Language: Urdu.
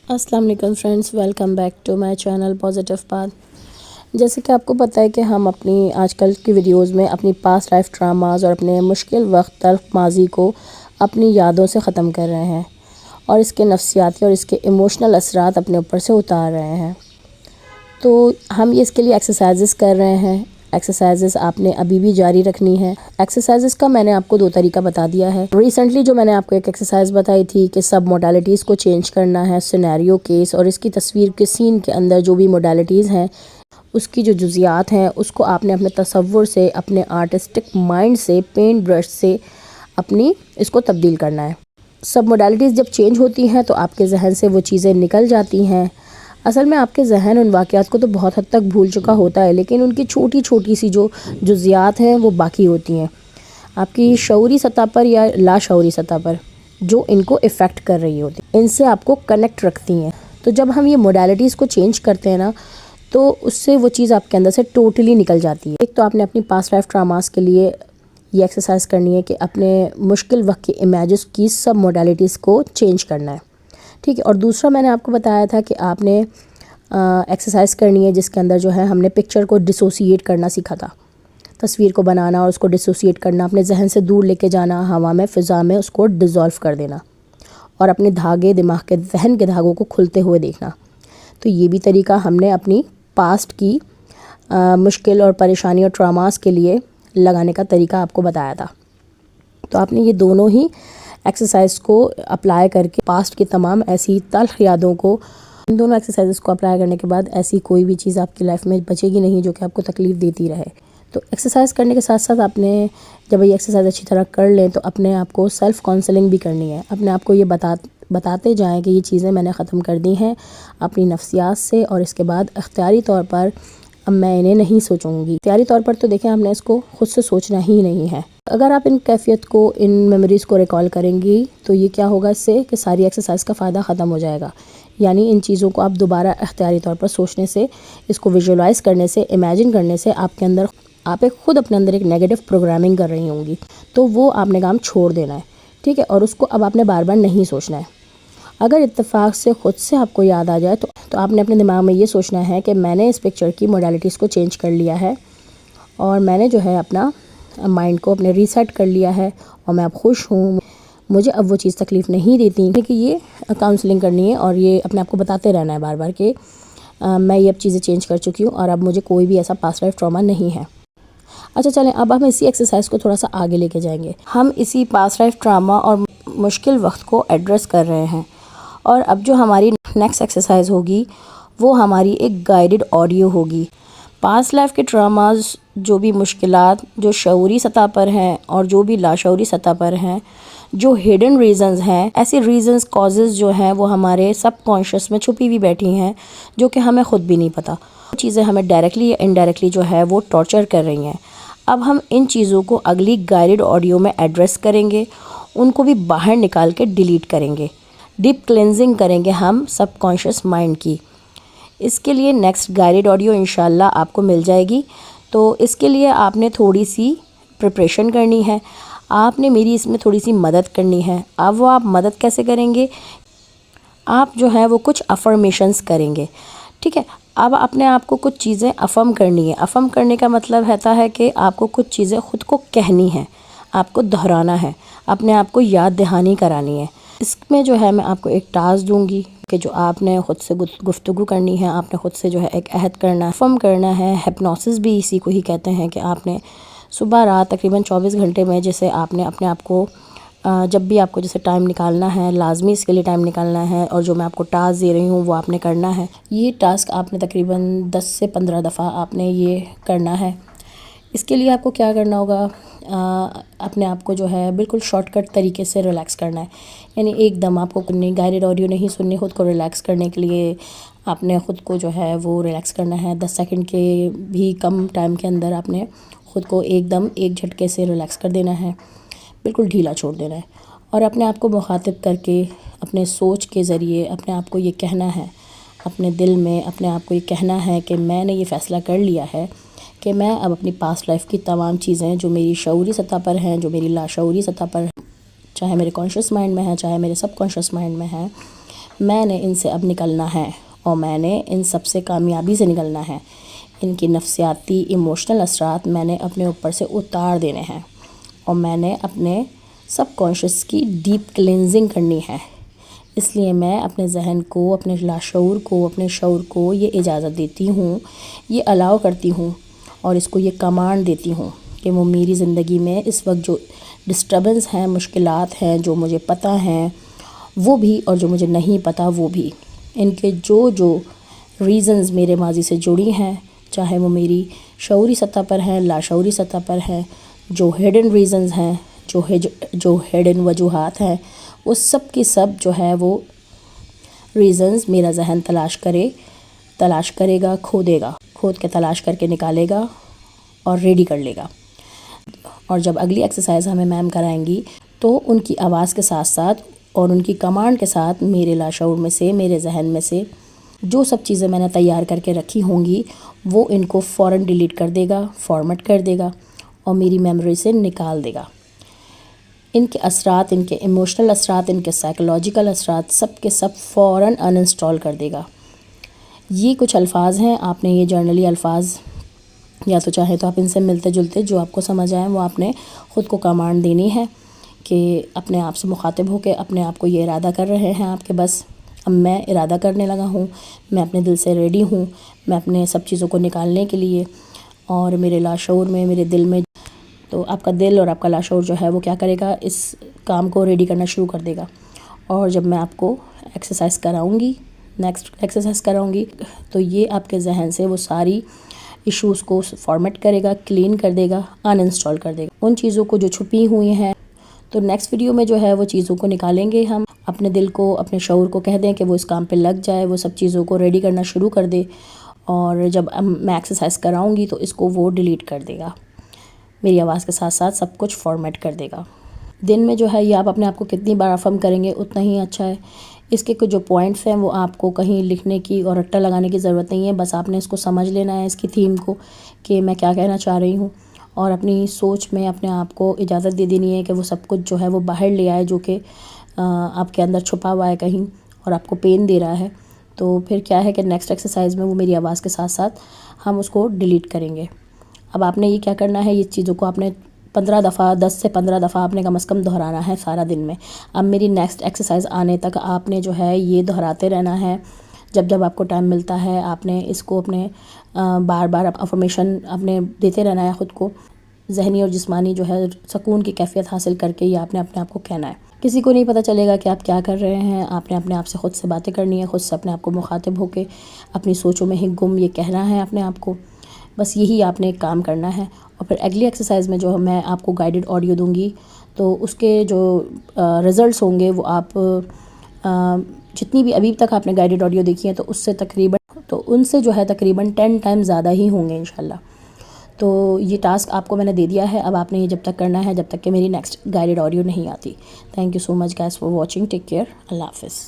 السلام علیکم friends, welcome back to my channel positive path. جیسے کہ آپ کو پتہ ہے کہ ہم اپنی آج کل کی ویڈیوز میں اپنی پاسٹ لائف ڈراماز اور اپنے مشکل وقت تلخ ماضی کو اپنی یادوں سے ختم کر رہے ہیں اور اس کے نفسیاتی اور اس کے ایموشنل اثرات اپنے اوپر سے اتار رہے ہیں۔ تو ہم اس کے لیے ایکسرسائزز کر رہے ہیں۔ ایکسرسائزز آپ نے ابھی بھی جاری رکھنی ہے۔ ایکسرسائزز کا میں نے آپ کو 2 طریقہ بتا دیا ہے۔ ریسنٹلی جو میں نے آپ کو ایک ایکسرسائز بتائی تھی کہ سب موڈیلٹیز کو چینج کرنا ہے، سینیریو کیس اور اس کی تصویر کے سین کے اندر جو بھی موڈیلٹیز ہیں اس کی جو جزیات ہیں اس کو آپ نے اپنے تصور سے، اپنے آرٹسٹک مائنڈ سے، پینٹ برش سے اپنی اس کو تبدیل کرنا ہے۔ سب موڈیلٹیز جب چینج ہوتی ہیں تو آپ کے ذہن سے وہ چیزیں نکل جاتی ہیں۔ اصل میں آپ کے ذہن ان واقعات کو تو بہت حد تک بھول چکا ہوتا ہے، لیکن ان کی چھوٹی چھوٹی سی جو جزیات ہیں وہ باقی ہوتی ہیں آپ کی شعوری سطح پر یا لاشعوری سطح پر، جو ان کو افیکٹ کر رہی ہوتی ہیں، ان سے آپ کو کنیکٹ رکھتی ہیں۔ تو جب ہم یہ موڈیلٹیز کو چینج کرتے ہیں نا تو اس سے وہ چیز آپ کے اندر سے ٹوٹلی نکل جاتی ہے۔ ایک تو آپ نے اپنی پاسٹ لائف ڈراماز کے لیے یہ ایکسرسائز کرنی ہے کہ اپنے مشکل وقت کے امیجز کی سب موڈیلٹیز کو چینج کرنا ہے، ٹھیک ہے۔ اور دوسرا میں نے آپ کو بتایا تھا کہ آپ نے ایکسرسائز کرنی ہے جس کے اندر جو ہے ہم نے پکچر کو ڈسوسیٹ کرنا سیکھا تھا، تصویر کو بنانا اور اس کو ڈسوسیٹ کرنا، اپنے ذہن سے دور لے کے جانا، ہوا میں، فضا میں اس کو ڈیزولو کر دینا اور اپنے دھاگے دماغ کے، ذہن کے دھاگوں کو کھلتے ہوئے دیکھنا۔ تو یہ بھی طریقہ ہم نے اپنی پاسٹ کی مشکل اور پریشانی اور ٹراماز کے لیے لگانے کا طریقہ آپ کو بتایا تھا۔ تو آپ نے یہ دونوں ہی ایکسرسائز کو اپلائی کر کے پاسٹ کی تمام ایسی تلخ یادوں کو، ان دونوں ایکسرسائزز کو اپلائی کرنے کے بعد ایسی کوئی بھی چیز آپ کی لائف میں بچے گی نہیں جو کہ آپ کو تکلیف دیتی رہے۔ تو ایکسرسائز کرنے کے ساتھ ساتھ آپ نے جب یہ ایکسرسائز اچھی طرح کر لیں تو اپنے آپ کو سیلف کاؤنسلنگ بھی کرنی ہے۔ اپنے آپ کو یہ بتاتے جائیں کہ یہ چیزیں میں نے ختم کر دی ہیں اپنی نفسیات سے، اور اس کے بعد اختیاری طور پر اب میں انہیں نہیں سوچوں گی۔ اختیاری طور پر تو دیکھیں ہم نے اس کو خود سے سوچنا ہی نہیں ہے۔ اگر آپ ان کیفیت کو، ان میموریز کو ریکال کریں گی تو یہ کیا ہوگا اس سے کہ ساری ایکسرسائز کا فائدہ ختم ہو جائے گا۔ یعنی ان چیزوں کو آپ دوبارہ اختیاری طور پر سوچنے سے، اس کو ویژولائز کرنے سے، امیجن کرنے سے آپ خود اپنے اندر ایک نیگیٹو پروگرامنگ کر رہی ہوں گی، تو وہ آپ نے کام چھوڑ دینا ہے، ٹھیک ہے۔ اور اس کو اب آپ نے بار بار نہیں سوچنا ہے۔ اگر اتفاق سے خود سے آپ کو یاد آ جائے تو آپ نے اپنے دماغ میں یہ سوچنا ہے کہ میں نے اس پکچر کی موڈیلٹیز کو چینج کر لیا ہے اور میں نے جو ہے اپنا مائنڈ کو اپنے ریسیٹ کر لیا ہے اور میں اب خوش ہوں، مجھے اب وہ چیز تکلیف نہیں دیتی کہ یہ کاؤنسلنگ کرنی ہے اور یہ اپنے آپ کو بتاتے رہنا ہے بار بار کہ میں یہ اب چیزیں چینج کر چکی ہوں اور اب مجھے کوئی بھی ایسا پاسٹ لائف ٹراما نہیں ہے۔ اچھا چلیں، اب ہم اسی ایکسرسائز کو تھوڑا سا آگے لے کے جائیں گے۔ ہم اسی پاسٹ لائف ٹراما اور مشکل وقت کو ایڈریس کر رہے ہیں، اور اب جو ہماری نیکسٹ ایکسرسائز ہوگی وہ ہماری ایک گائیڈڈ آڈیو ہوگی۔ پاسٹ لائف کے ٹراماز، جو بھی مشکلات جو شعوری سطح پر ہیں اور جو بھی لاشعوری سطح پر ہیں، جو ہڈن ریزنز ہیں، ایسے ریزنز، کازز جو ہیں وہ ہمارے سب کانشیس میں چھپی ہوئی بیٹھی ہیں جو کہ ہمیں خود بھی نہیں پتہ۔ وہ چیزیں ہمیں ڈائریکٹلی یا انڈائریکٹلی جو ہے وہ ٹارچر کر رہی ہیں۔ اب ہم ان چیزوں کو اگلی گائیڈڈ آڈیو میں ایڈریس کریں گے، ان کو بھی باہر نکال کے ڈیلیٹ کریں گے، ڈیپ کلینزنگ کریں گے ہم سب کانشیس مائنڈ کی۔ اس کے لیے نیکسٹ گائیڈڈ آڈیو انشاءاللہ آپ کو مل جائے گی۔ تو اس کے لیے آپ نے تھوڑی سی پریپریشن کرنی ہے، آپ نے میری اس میں تھوڑی سی مدد کرنی ہے۔ اب وہ آپ مدد کیسے کریں گے؟ آپ جو ہے وہ کچھ افرمیشنز کریں گے، ٹھیک ہے۔ اب اپنے آپ کو کچھ چیزیں افرم کرنی ہے۔ افرم کرنے کا مطلب رہتا ہے کہ آپ کو کچھ چیزیں خود کو کہنی ہیں، آپ کو دہرانا ہے، اپنے آپ کو یاد دہانی کرانی ہے۔ اس میں جو ہے میں آپ کو ایک ٹاسک دوں گی کہ جو آپ نے خود سے گفتگو کرنی ہے، آپ نے خود سے جو ہے ایک عہد کرنا ہے، افرم کرنا ہے۔ ہپنوسس بھی اسی کو ہی کہتے ہیں کہ آپ نے صبح رات تقریباً 24 گھنٹے میں جیسے آپ نے اپنے آپ کو جب بھی آپ کو جیسے ٹائم نکالنا ہے، لازمی اس کے لیے ٹائم نکالنا ہے، اور جو میں آپ کو ٹاسک دے رہی ہوں وہ آپ نے کرنا ہے۔ یہ ٹاسک آپ نے تقریباً 10 سے 15 دفعہ آپ نے یہ کرنا ہے۔ اس کے لیے آپ کو کیا کرنا ہوگا، اپنے آپ کو جو ہے بالکل شارٹ کٹ طریقے سے ریلیکس کرنا ہے۔ یعنی ایک دم آپ کو گائیڈڈ آڈیو نہیں سننی، خود کو ریلیکس کرنے کے لیے آپ نے خود کو جو ہے وہ ریلیکس کرنا ہے۔ 10 سیکنڈ کے بھی کم ٹائم کے اندر آپ نے خود کو ایک دم ایک جھٹکے سے ریلیکس کر دینا ہے، بالکل ڈھیلا چھوڑ دینا ہے، اور اپنے آپ کو مخاطب کر کے اپنے سوچ کے ذریعے اپنے آپ کو یہ کہنا ہے، اپنے دل میں اپنے آپ کو یہ کہنا ہے کہ میں نے یہ فیصلہ کر لیا ہے کہ میں اب اپنی پاسٹ لائف کی تمام چیزیں جو میری شعوری سطح پر ہیں، جو میری لاشعوری سطح پر، چاہے میرے کانشیس مائنڈ میں ہے، چاہے میرے سب کانشیس مائنڈ میں ہے، میں نے ان سے اب نکلنا ہے اور میں نے ان سب سے کامیابی سے نکلنا ہے. ان کی نفسیاتی ایموشنل اثرات میں نے اپنے اوپر سے اتار دینے ہیں اور میں نے اپنے سب کانشیس کی ڈیپ کلینزنگ کرنی ہے. اس لیے میں اپنے ذہن کو، اپنے لاشعور کو، اپنے شعور کو یہ اجازت دیتی ہوں، یہ الاؤ کرتی ہوں اور اس کو یہ کمانڈ دیتی ہوں کہ وہ میری زندگی میں اس وقت جو ڈسٹربنس ہیں، مشکلات ہیں، جو مجھے پتہ ہیں وہ بھی اور جو مجھے نہیں پتہ وہ بھی، ان کے جو ریزنز میرے ماضی سے جڑی ہیں، چاہے وہ میری شعوری سطح پر ہیں، لاشعوری سطح پر ہیں، جو ہڈن ریزنز ہیں، جو ہڈن وجوہات ہیں، وہ سب کی سب جو ہے وہ ریزنز میرا ذہن تلاش کرے گا، کھود کے تلاش کر کے نکالے گا اور ریڈی کر لے گا. اور جب اگلی ایکسرسائز ہمیں میم کرائیں گی تو ان کی آواز کے ساتھ ساتھ اور ان کی کمانڈ کے ساتھ میرے لاشعور میں سے، میرے ذہن میں سے جو سب چیزیں میں نے تیار کر کے رکھی ہوں گی وہ ان کو فوراً ڈیلیٹ کر دے گا، فارمیٹ کر دے گا اور میری میموری سے نکال دے گا. ان کے اثرات، ان کے ایموشنل اثرات، ان کے سائیکولوجیکل اثرات سب کے سب فوراً ان انسٹال کر دے گا. یہ کچھ الفاظ ہیں، آپ نے یہ جرنلی الفاظ یا تو چاہیں تو آپ ان سے ملتے جلتے جو آپ کو سمجھ آئیں وہ آپ نے خود کو کمانڈ دینی ہے کہ اپنے آپ سے مخاطب ہو کے اپنے آپ کو یہ ارادہ کر رہے ہیں آپ کے بس اب میں ارادہ کرنے لگا ہوں، میں اپنے دل سے ریڈی ہوں، میں اپنے سب چیزوں کو نکالنے کے لیے. اور میرے لاشعور میں، میرے دل میں، تو آپ کا دل اور آپ کا لاشعور جو ہے وہ کیا کرے گا، اس کام کو ریڈی کرنا شروع کر دے گا. اور جب میں آپ کو ایکسرسائز کراؤں گی، نیکسٹ ایکسرسائز کراؤں گی، تو یہ آپ کے ذہن سے وہ ساری ایشوز کو فارمیٹ کرے گا، کلین کر دے گا، ان انسٹال کر دے گا ان چیزوں کو جو چھپی ہوئی ہیں. تو نیکسٹ ویڈیو میں جو ہے وہ چیزوں کو نکالیں گے ہم. اپنے دل کو، اپنے شعور کو کہہ دیں کہ وہ اس کام پہ لگ جائے، وہ سب چیزوں کو ریڈی کرنا شروع کر دے اور جب میں ایکسرسائز کراؤں گی تو اس کو وہ ڈیلیٹ کر دے گا، میری آواز کے ساتھ ساتھ سب کچھ فارمیٹ کر دے گا. دن میں جو ہے یہ آپ اپنے آپ کو کتنی بار افرم کریں گے اتنا ہی اچھا ہے. اس کے کچھ جو پوائنٹس ہیں وہ آپ کو کہیں لکھنے کی اور رٹا لگانے کی ضرورت نہیں ہے، بس آپ نے اس کو سمجھ لینا ہے، اس کی تھیم کو کہ میں کیا کہنا چاہ رہی ہوں، اور اپنی سوچ میں اپنے آپ کو اجازت دے دینی ہے کہ وہ سب کچھ جو ہے وہ باہر لے آئے جو کہ آپ کے اندر چھپا ہوا ہے کہیں اور آپ کو پین دے رہا ہے. تو پھر کیا ہے کہ نیکسٹ ایکسرسائز میں وہ میری آواز کے ساتھ ساتھ ہم اس کو ڈیلیٹ کریں گے. اب آپ نے یہ کیا کرنا ہے، یہ چیزوں کو آپ نے 15 دفعہ، 10 سے 15 دفعہ آپ نے کم از کم دہرانا ہے سارا دن میں. اب میری نیکسٹ ایکسرسائز آنے تک آپ نے جو ہے یہ دہراتے رہنا ہے. جب آپ کو ٹائم ملتا ہے آپ نے اس کو اپنے بار بار افرمیشن اپنے دیتے رہنا ہے خود کو. ذہنی اور جسمانی جو ہے سکون کی کیفیت حاصل کر کے یہ آپ نے اپنے آپ کو کہنا ہے. کسی کو نہیں پتہ چلے گا کہ آپ کیا کر رہے ہیں. آپ نے اپنے آپ سے خود سے باتیں کرنی ہے، خود سے اپنے آپ کو مخاطب ہو کے اپنی سوچوں میں ہی گم یہ کہنا ہے اپنے آپ کو. بس یہی آپ نے ایک کام کرنا ہے. اور پھر اگلی ایکسرسائز میں جو میں آپ کو گائیڈڈ آڈیو دوں گی تو اس کے جو رزلٹس ہوں گے وہ آپ جتنی بھی ابھی تک آپ نے گائیڈڈ آڈیو دیکھی ہیں تو اس سے ان سے جو ہے تقریباً 10 ٹائم زیادہ ہی ہوں گے انشاءاللہ. تو یہ ٹاسک آپ کو میں نے دے دیا ہے، اب آپ نے یہ جب تک کرنا ہے جب تک کہ میری نیکسٹ گائیڈڈ آڈیو نہیں آتی. Thank you so much guys for watching. Take care. اللہ حافظ.